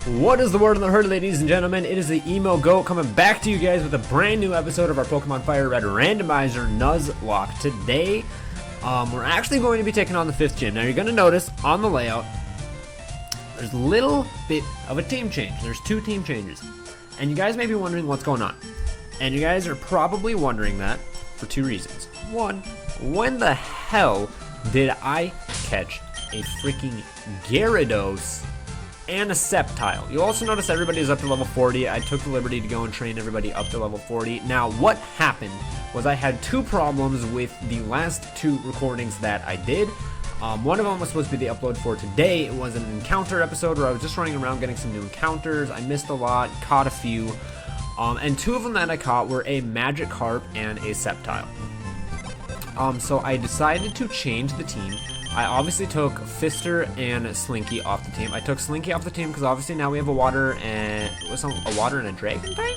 What is the word on the herd, ladies and gentlemen? It is the Emo Goat coming back to you guys with a brand new episode of our Pokemon Firered Randomizer Nuzlocke. Today, we're actually going to be taking on the 5th gym. Now, you're going to notice on the layout, there's a little bit of a team change. There's 2 team changes. And you guys may be wondering what's going on. And you guys are probably wondering that for 2 reasons. 1, when the hell did I catch a freaking Gyarados and a Sceptile? You'll also notice everybody is up to level 40. I took the liberty to go and train everybody up to level 40. Now, what happened was I had 2 problems with the last 2 recordings that I did. One of them was supposed to be the upload for today. It was an encounter episode where I was just running around getting some new encounters. I missed a lot, caught a few. And 2 of them that I caught were a Magikarp and a Sceptile. So I decided to change the team. I obviously took Fister and Slinky off the team. I took Slinky off the team because obviously now we have a water and a dragon type?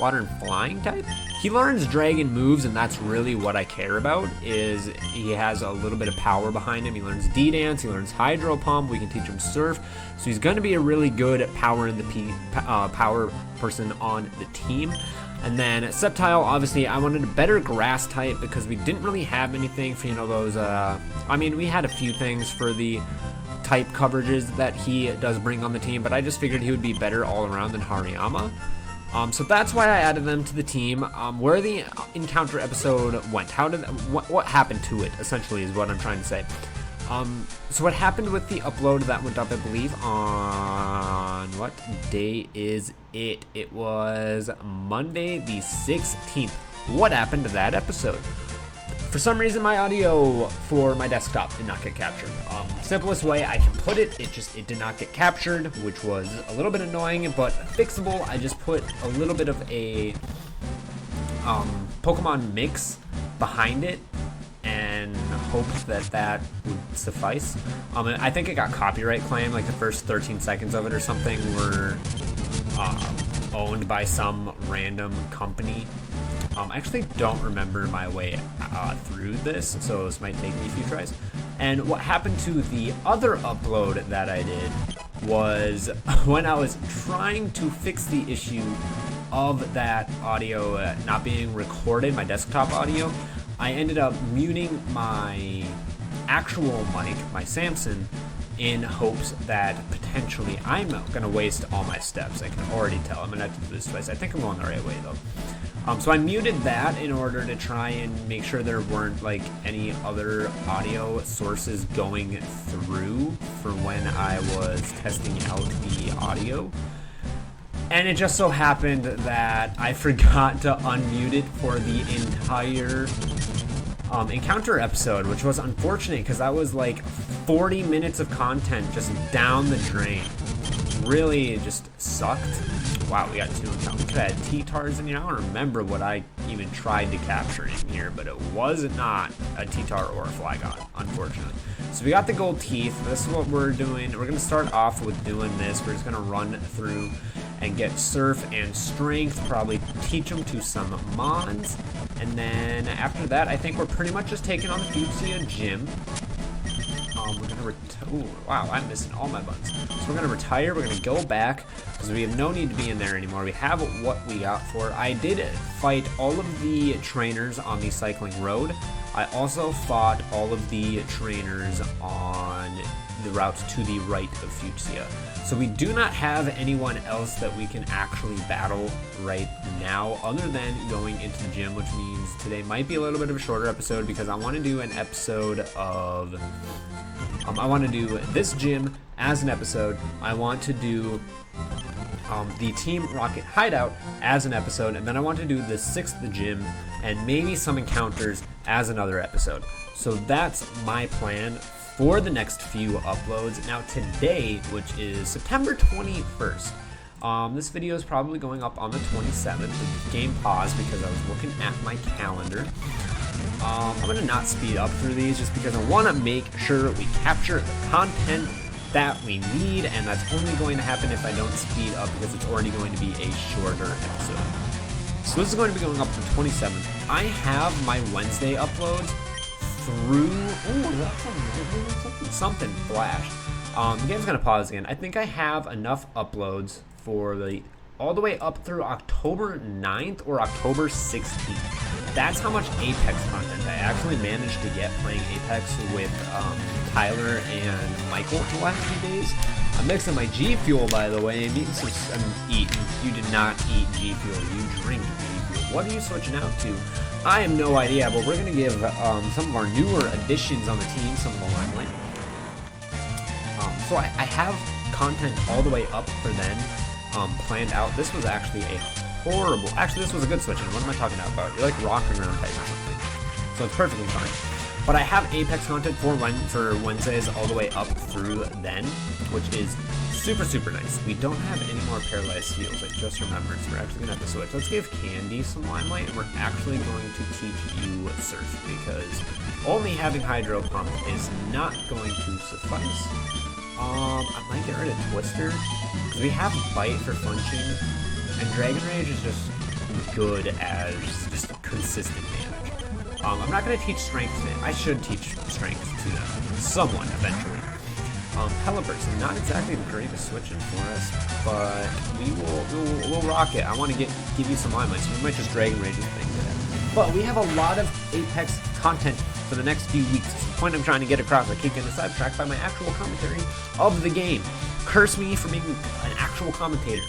Water and flying type? He learns dragon moves, and that's really what I care about, is he has a little bit of power behind him. He learns D-Dance, he learns Hydro Pump, we can teach him Surf, so he's going to be a really good power person on the team. And then Sceptile, obviously, I wanted a better grass type because we didn't really have anything for, those, I mean, we had a few things for the type coverages that he does bring on the team, but I just figured he would be better all around than Hariyama. So that's why I added them to the team. Where the encounter episode went, what happened to it, essentially, is what I'm trying to say. So what happened with the upload that went up, I believe, on what day is it? It was Monday the 16th. What happened to that episode? For some reason, my audio for my desktop did not get captured. Simplest way I can put it, it did not get captured, which was a little bit annoying, but fixable. I just put a little bit of a Pokemon mix behind it and hoped that would suffice. I think it got copyright claimed, like the first 13 seconds of it or something were owned by some random company. I actually don't remember my way through this, so this might take me a few tries. And what happened to the other upload that I did was when I was trying to fix the issue of that audio not being recorded, my desktop audio, I ended up muting my actual mic, my Samson, in hopes that potentially I'm gonna waste all my steps. I can already tell. I'm gonna have to do this twice. I think I'm going the right way though. So I muted that in order to try and make sure there weren't like any other audio sources going through for when I was testing out the audio. And it just so happened that I forgot to unmute it for the entire encounter episode, which was unfortunate because that was like 40 minutes of content just down the drain. Really, it just sucked. Wow, we got 2 encounters. We could have had T-Tars in here. I don't remember what I even tried to capture in here, but it was not a T-Tar or a Flygon, unfortunately. So we got the gold teeth. This is what we're doing. We're going to start off with doing this. We're just going to run through and get Surf and Strength, probably teach them to some Mons. And then after that, I think we're pretty much just taking on the Fuchsia Gym. We're gonna wow, I'm missing all my buttons. So we're gonna retire, we're gonna go back, because we have no need to be in there anymore. We have what we got for. I did fight all of the trainers on the cycling road. I also fought all of the trainers on the route to the right of Fuchsia. So we do not have anyone else that we can actually battle right now other than going into the gym, which means today might be a little bit of a shorter episode because I want to do an episode of I want to do this gym as an episode. I want to do the Team Rocket Hideout as an episode, and then I want to do the 6th gym and maybe some encounters as another episode. So that's my plan for the next few uploads. Now today, which is September 21st, this video is probably going up on the 27th. The game paused because I was looking at my calendar. I'm going to not speed up through these just because I want to make sure we capture the content that we need, and that's only going to happen if I don't speed up because it's already going to be a shorter episode. So this is going to be going up to the 27th. I have my Wednesday uploads through, that's something flashed. The game's gonna pause again. I think I have enough uploads for all the way up through October 9th or October 16th. That's how much Apex content I actually managed to get playing Apex with Tyler and Michael the last few days. I'm mixing my G Fuel, by the way. I'm eating. You did not eat G Fuel. You drink G Fuel. What are you switching out to? I have no idea, but we're gonna give some of our newer additions on the team some of the limelight. So I have content all the way up for then planned out. This was actually a horrible. Actually, this was a good switch. And what am I talking about? You're like rocking around type or something. So it's perfectly fine. But I have Apex content for Wednesdays all the way up through then, which is super, super nice. We don't have any more paralyzed heals. I just remembered, so we're actually going to have to switch. Let's give Candy some limelight, and we're actually going to teach you Surf, because only having Hydro Pump is not going to suffice. I might get rid of Twister, because we have Bite for flinching, and Dragon Rage is just good as just consistent damage. I'm not going to teach Strength to them. I should teach Strength to them. Someone, eventually. Peliburst, not exactly the greatest switching for us, but we'll rock it. I want to give you some limelight, so we might just Dragon Rage this thing today. But we have a lot of Apex content for the next few weeks. It's the point I'm trying to get across. I keep getting sidetracked by my actual commentary of the game. Curse me for being an actual commentator.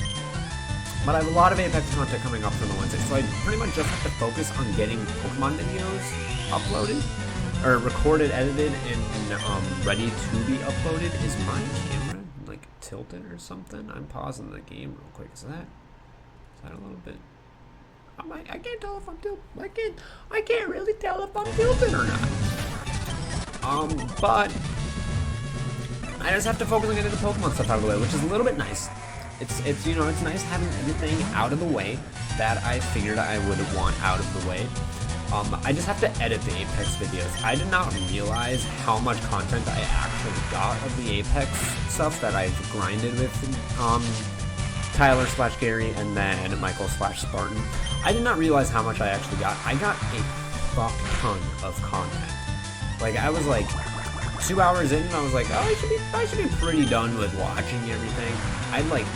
But I have a lot of Apex content coming up for the Wednesday, so I pretty much just have to focus on getting Pokemon videos uploaded, or recorded, edited, and ready to be uploaded. Is my camera like tilted or something? I'm pausing the game real quick. Is that a little bit? I can't tell if I'm tilted. I can't really tell if I'm tilted or not. But I just have to focus on getting the Pokemon stuff out of the way, which is a little bit nice. It's you know, it's nice having everything out of the way that I figured I would want out of the way. I just have to edit the Apex videos. I did not realize how much content I actually got of the Apex stuff that I've grinded with Tyler / Gary and then Michael / Spartan. I did not realize how much I actually got. I got a fuck ton of content. Like, I was like 2 hours in and I was like, oh, I should be pretty done with watching everything. I had like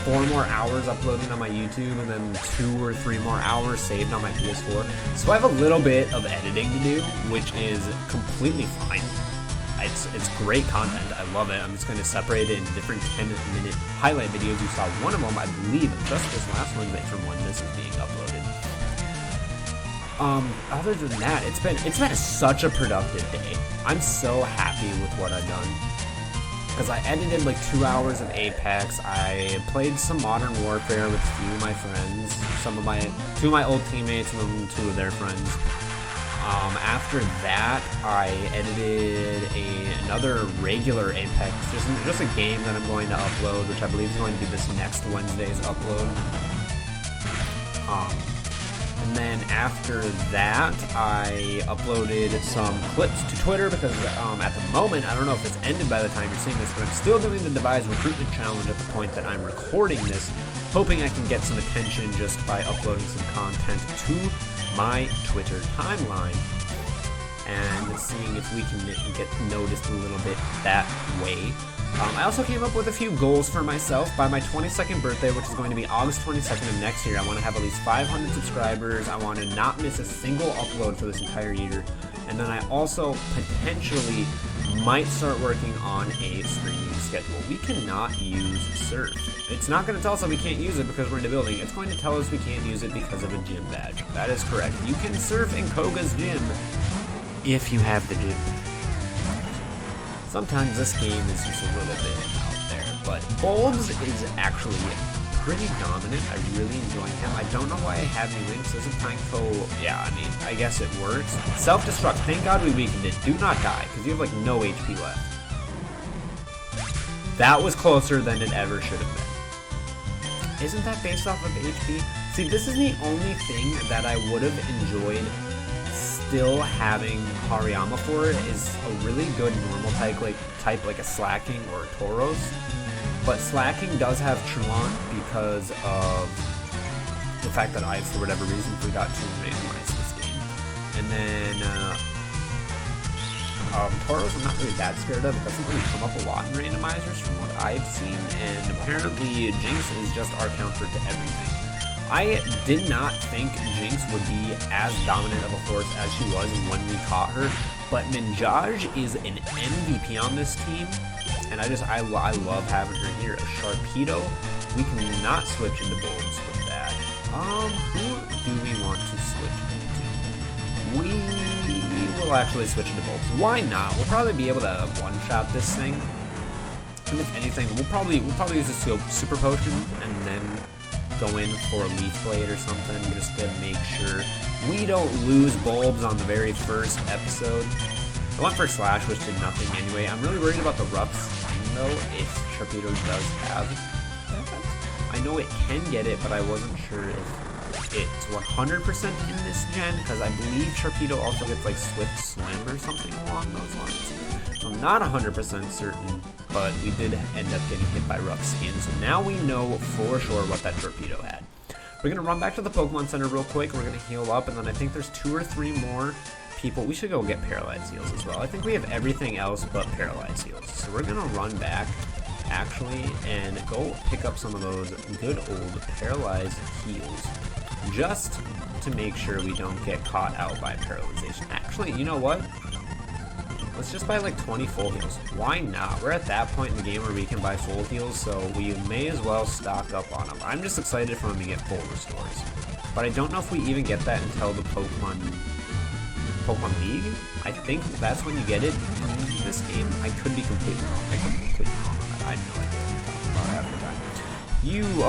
4 more hours uploading on my YouTube and then 2 or 3 more hours saved on my PS4. So I have a little bit of editing to do, which is completely fine. It's great content. I love it. I'm just going to separate it in different 10-minute highlight videos. You saw one of them, I believe, just this last Wednesday from when this is being uploaded. Other than that, it's been such a productive day. I'm so happy with what I've done. Because I edited like 2 hours of Apex. I played some Modern Warfare with a few of my friends, 2 of my old teammates, and then 2 of their friends. After that, I edited another regular Apex, just a game that I'm going to upload, which I believe is going to be this next Wednesday's upload. And then after that, I uploaded some clips to Twitter because at the moment, I don't know if it's ended by the time you're seeing this, but I'm still doing the Devise Recruitment Challenge at the point that I'm recording this, hoping I can get some attention just by uploading some content to my Twitter timeline and seeing if we can get noticed a little bit that way. I also came up with a few goals for myself. By my 22nd birthday, which is going to be August 22nd of next year, I want to have at least 500 subscribers. I want to not miss a single upload for this entire year. And then I also potentially might start working on a streaming schedule. We cannot use Surf. It's not going to tell us that we can't use it because we're in a building. It's going to tell us we can't use it because of a gym badge. That is correct. You can surf in Koga's gym if you have the gym. Sometimes this game is just a little bit out there, but Bulbs is actually pretty dominant. I really enjoy him. I don't know why I have any links. Isn't Pineco? Yeah, I mean, I guess it works. Self-destruct. Thank God we weakened it. Do not die, because you have like no HP left. That was closer than it ever should have been. Isn't that based off of HP? See, this is the only thing that I would have enjoyed still having Hariyama for it is a really good normal type like a Slacking or a Tauros. But Slacking does have Truant because of the fact that I, for whatever reason, forgot to randomize this game. And then Tauros I'm not really that scared of. It doesn't really come up a lot in randomizers from what I've seen, and apparently Jinx is just our counter to everything. I did not think Jinx would be as dominant of a force as she was when we caught her, but Minjaj is an MVP on this team, and I love having her here. A Sharpedo, we cannot switch into Bulbs with that. Who do we want to switch into? We will actually switch into Bulbs. Why not? We'll probably be able to one-shot this thing. And if anything, we'll probably use a Super Potion and then go in for a Leaf Blade or something just to make sure we don't lose Bulbs on the very first episode. I went for Slash, which did nothing anyway. I'm really worried about the Rough Sting though, if Sharpedo does have that. I know it can get it, but I wasn't sure if it's 100% in this gen, because I believe Sharpedo also gets like Swift Slam or something along those lines. So I'm not 100% certain, but we did end up getting hit by Rough Skin, so now we know for sure what that Sharpedo had. We're going to run back to the Pokemon Center real quick, we're going to heal up, and then I think there's 2 or 3 more people. We should go get Paralyzed Heals as well. I think we have everything else but Paralyzed Heals. So we're going to run back, actually, and go pick up some of those good old Paralyzed Heals, just to make sure we don't get caught out by Paralyzation. Actually, you know what? Let's just buy like 20 full heals. Why not? We're at that point in the game where we can buy full heals, so we may as well stock up on them. I'm just excited for them to get full restores. But I don't know if we even get that until the Pokemon League. I think that's when you get it in this game. I could be completely wrong. I could be completely wrong on that. I have no idea what I'm talking about half the time.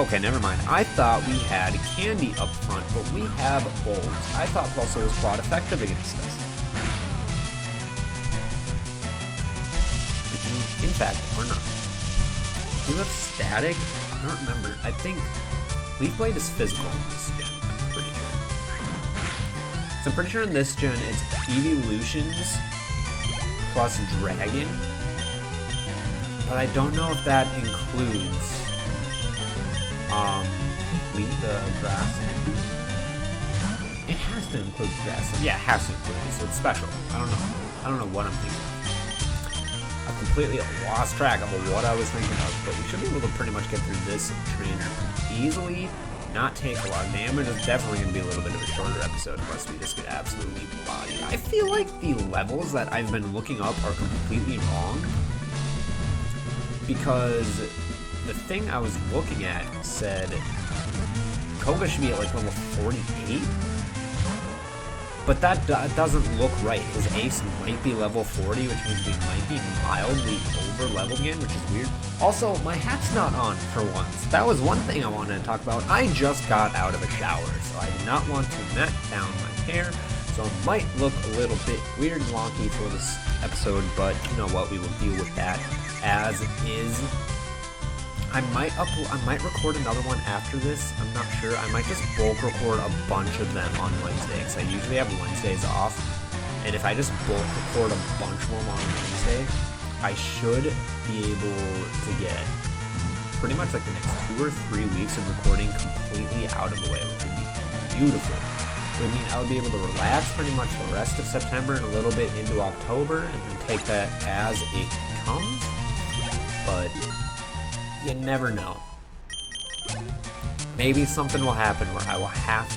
Okay, never mind. I thought we had Candy up front, but we have Bulbs. I thought Pulso was quite effective against us. In fact, or not. Do you have Static? I don't remember. I think Leaf Blade is physical in this gen, I'm pretty sure. So I'm pretty sure in this gen it's Evolutions plus Dragon. But I don't know if that includes the Grass. It has to include Grass. Yeah, it has to include it, so it's special. I don't know what I'm thinking of. I've completely lost track of what I was thinking of, but we should be able to pretty much get through this trainer easily, not take a lot of damage. It's definitely going to be a little bit of a shorter episode unless we just get absolutely bodied. I feel like the levels that I've been looking up are completely wrong, because the thing I was looking at said Koga should be at like level 48. But that doesn't look right. His ace might be level 40, which means we might be mildly over-leveled again, which is weird. Also, my hat's not on for once. That was one thing I wanted to talk about. I just got out of a shower, so I did not want to mat down my hair, so it might look a little bit weird and wonky for this episode, but you know what, we will deal with that as is. I might record another one after this. I'm not sure. I might just bulk record a bunch of them on Wednesday, because I usually have Wednesdays off. And if I just bulk record a bunch more on Wednesday, I should be able to get pretty much like the next 2 or 3 weeks of recording completely out of the way, which would be beautiful. It would mean I would be able to relax pretty much the rest of September and a little bit into October, and then take that as it comes. But you never know. Maybe something will happen where I will have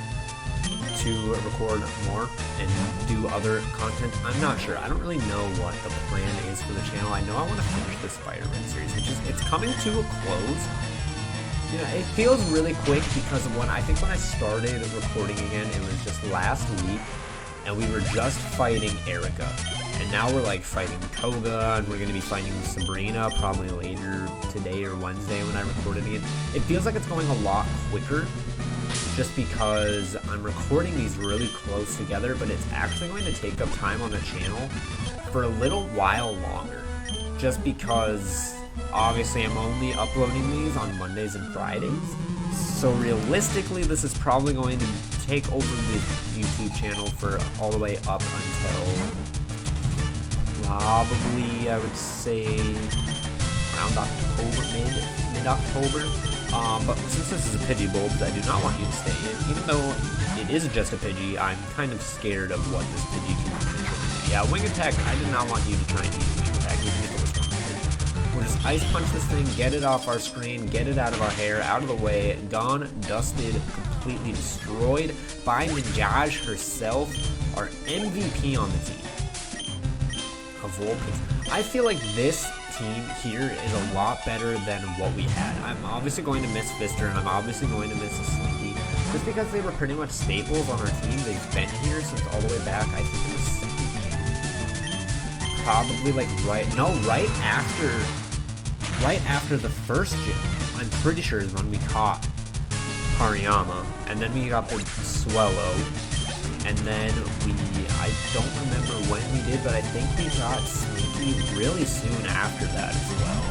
to record more and do other content. I'm not sure. I don't really know what the plan is for the channel. I know I want to finish this Firered series, which is, it's coming to a close. You know, it feels really quick because when I started recording again, it was just last week, and we were just fighting Erica. And now we're like fighting Koga, and we're going to be fighting Sabrina probably later today or Wednesday when I record it again. It feels like it's going a lot quicker just because I'm recording these really close together, but it's actually going to take up time on the channel for a little while longer. Just because obviously I'm only uploading these on Mondays and Fridays. So realistically, this is probably going to take over the YouTube channel for all the way up until probably, I would say, around October, mid-October. But since this is a Pidgeybulbs, I do not want you to stay in. Even though it is just a Pidgey, I'm kind of scared of what this Pidgey can potentially Yeah, wing attack, I did not want you to try and use wing attack, even if it was complicated. We'll just ice punch this thing, get it off our screen, get it out of our hair, out of the way, gone, dusted, completely destroyed by Minjaj herself, our MVP on the team. Of Vulpix. I feel like this team here is a lot better than what we had. I'm obviously going to miss Fister, and I'm obviously going to miss a Slinky. Just because they were pretty much staples on our team, they've been here since all the way back, I think it was probably like right after the first gym, I'm pretty sure is when we caught Hariyama, and then we got the Swellow, and then I don't remember when we did, but I think we got Slinky really soon after that as well.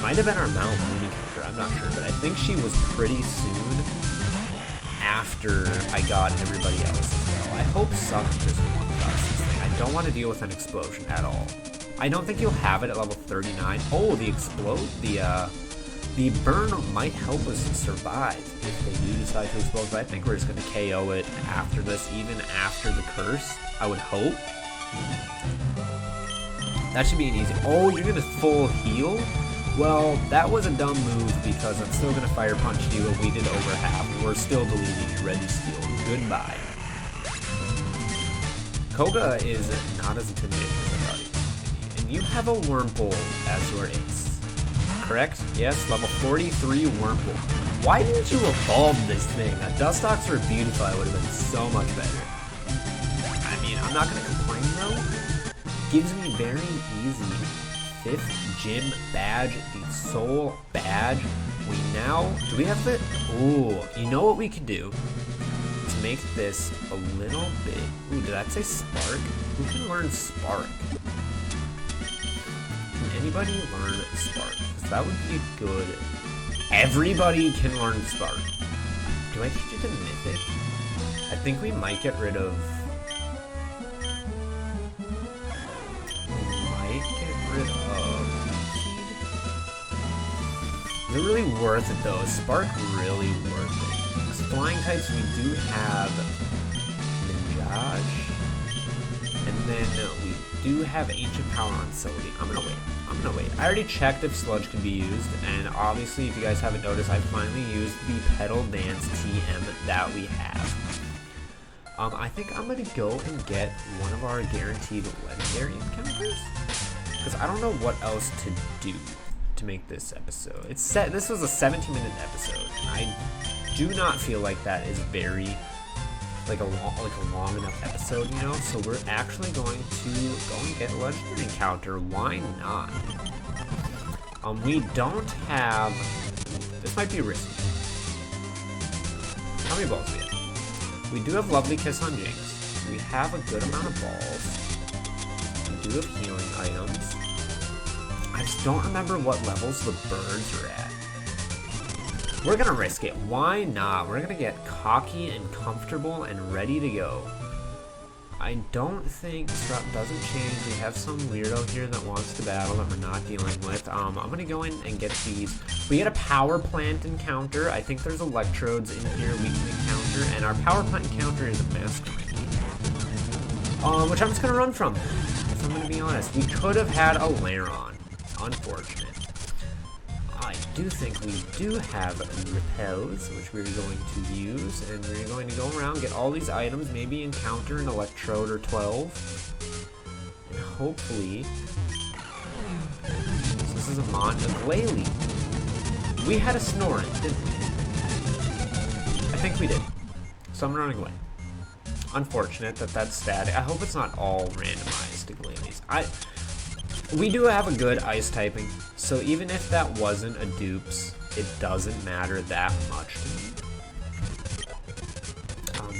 Might have been our Mount Mooney character, I'm not sure, but I think she was pretty soon after I got everybody else as well. I hope Suck just one-shots this thing. I don't want to deal with an explosion at all. I don't think you'll have it at level 39. Oh, the burn might help us survive if they do decide to explode, but I think we're just going to KO it after this, even after the curse, I would hope. That should be an easy... Oh, you're going to full heal? Well, that was a dumb move because I'm still going to fire punch you, and we did over half. We're still deleting you, ready steal. Goodbye. Koga is not as intimidating as I thought he was. And you have a Wurmple as your ace. Correct? Yes, level 43 Wurmple. Why didn't you evolve this thing? Dustox were beautiful, it would have been so much better. I mean, I'm not going to complain though. Gives me very easy 5th gym badge, the soul badge. Do we have the, ooh, you know what we could do to make this a little bit, ooh, did that say Spark? Who can learn Spark? Can anybody learn Spark? Because that would be good. Everybody can learn Spark. Do I teach it to Mythic? I think we might get rid of, Is it really worth it though? Is Spark really worth it? Because flying types, we do have Minjaj, and then we do have Ancient Power on Sody. I'm gonna wait. I already checked if Sludge can be used, and obviously, if you guys haven't noticed, I finally used the Petal Dance TM that we have. I think I'm gonna go and get one of our guaranteed legendary encounters, because I don't know what else to do to make this episode. This was a 17-minute episode, and I do not feel like that is very like a long enough episode, you know. So we're actually going to go and get a legendary encounter. Why not? We don't have. This might be risky. How many balls do we have? We do have Lovely Kiss on Jinx. We have a good amount of balls. We do have healing items. I just don't remember what levels the birds are at. We're gonna risk it. Why not? We're gonna get cocky and comfortable and ready to go. I don't think Strut doesn't change. We have some weirdo here that wants to battle that we're not dealing with. I'm gonna go in and get these. We get a power plant encounter. I think there's electrodes in here we can encounter, and our power plant encounter is a Masquerade. Which I'm just gonna run from. If I'm gonna be honest, we could have had a Laron. Unfortunate. I do think we do have repels, which we're going to use, and we're going to go around, get all these items, maybe encounter an electrode or 12, and hopefully, so this is a Glalie. We had a Snorin, didn't we? I think we did. So I'm running away. Unfortunate that that's static. I hope it's not all randomized to Glalies. We do have a good ice typing, so even if that wasn't a dupes, it doesn't matter that much to me.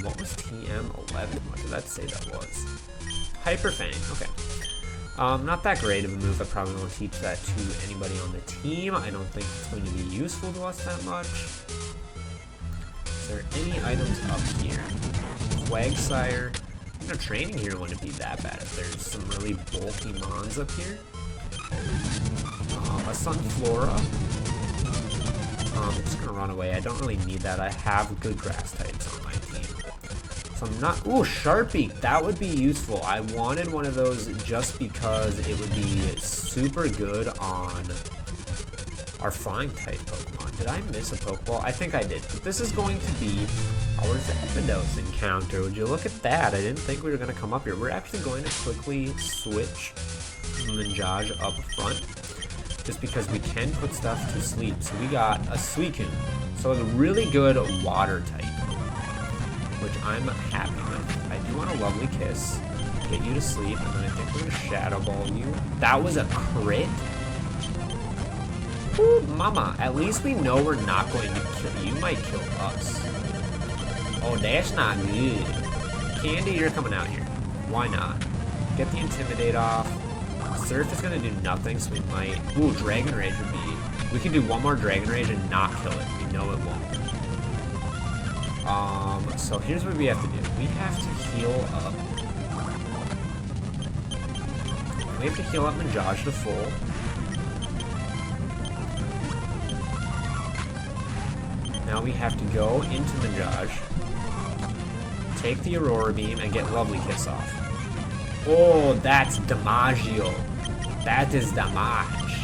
What was TM11? What did that say that was? Hyper Fang, okay. Not that great of a move. I probably won't teach that to anybody on the team. I don't think it's going to be useful to us that much. Is there any items up here? Quagsire. You know, training here wouldn't be that bad if there's some really bulky mons up here. A Sunflora. I'm just gonna run away. I don't really need that. I have good grass types on my team. So I'm not, ooh, Sharpie, that would be useful. I wanted one of those just because it would be super good on our flying type Pokemon. Did I miss a Pokeball? I think I did. But this is going to be our Zapdos encounter. Would you look at that? I didn't think we were going to come up here. We're actually going to quickly switch Minjaj up front, just because we can put stuff to sleep. So we got a Suicune. So it's a really good water type, which I'm happy with. I do want a Lovely Kiss, get you to sleep, and then I think we're going to Shadow Ball you. That was a crit? Ooh, mama, at least we know we're not going to kill you. You might kill us. Oh, that's not good. Candy, you're coming out here. Why not? Get the Intimidate off. Surf is going to do nothing, so we might... Ooh, Dragon Rage would be... We can do one more Dragon Rage and not kill it. We know it won't. So here's what we have to do. We have to heal up. We have to heal up Minjaj to full. Now we have to go into Minjaj, take the Aurora Beam, and get Lovely Kiss off. Oh, that's Damaggio. That is damage.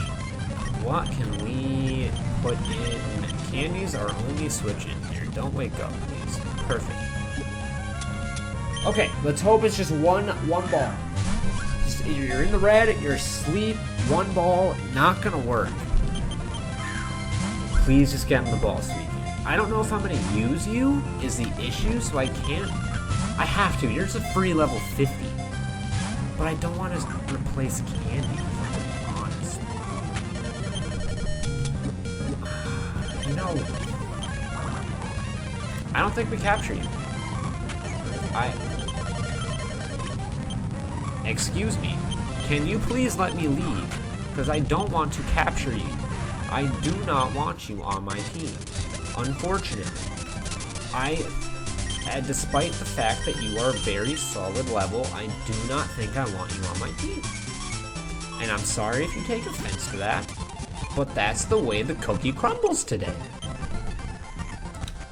What can we put in? Candies are only switch in here. Don't wake up, please. Perfect. Okay, let's hope it's just one ball. You're in the red, you're asleep, one ball, not gonna work. Please just get in the ball, sweetie. I don't know if I'm gonna use you, is the issue, so I can't. I have to. You're just a free level 50. But I don't want to replace Candy, if I'm being honest. You know, I don't think we capture you. Excuse me. Can you please let me leave? Because I don't want to capture you. I do not want you on my team. Unfortunately. Despite the fact that you are a very solid level, I do not think I want you on my team. And I'm sorry if you take offense to that, but that's the way the cookie crumbles today.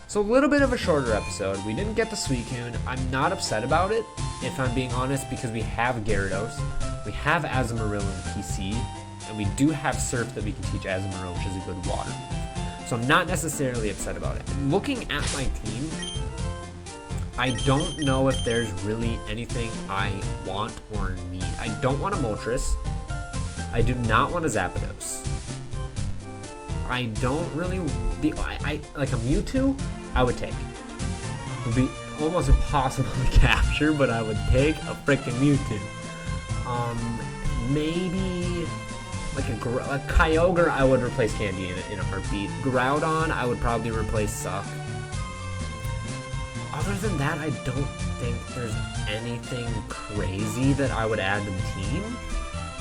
So a little bit of a shorter episode. We didn't get the Suicune. I'm not upset about it, if I'm being honest, because we have Gyarados, we have Azumarill in the PC, and we do have Surf that we can teach Azumarill, which is a good water move. So I'm not necessarily upset about it. Looking at my team, I don't know if there's really anything I want or need. I don't want a Moltres. I do not want a Zapdos. I don't really... like a Mewtwo, I would take. It would be almost impossible to capture, but I would take a freaking Mewtwo. Maybe... like a Kyogre, I would replace Candy in a heartbeat. Groudon, I would probably replace Suck. Other than that, I don't think there's anything crazy that I would add to the team.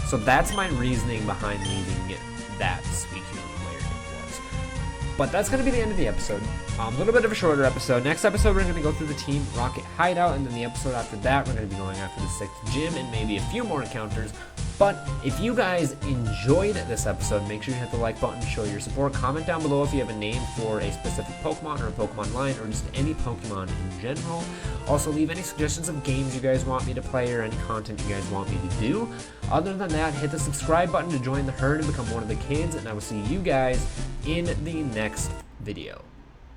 So that's my reasoning behind leaving that Suicune where it was. But that's going to be the end of the episode. A little bit of a shorter episode. Next episode, we're going to go through the Team Rocket Hideout, and then the episode after that, we're going to be going after the 6th gym and maybe a few more encounters. But if you guys enjoyed this episode, make sure you hit the like button, show your support, comment down below if you have a name for a specific Pokemon or a Pokemon line or just any Pokemon in general. Also, leave any suggestions of games you guys want me to play or any content you guys want me to do. Other than that, hit the subscribe button to join the herd and become one of the kids, and I will see you guys in the next video.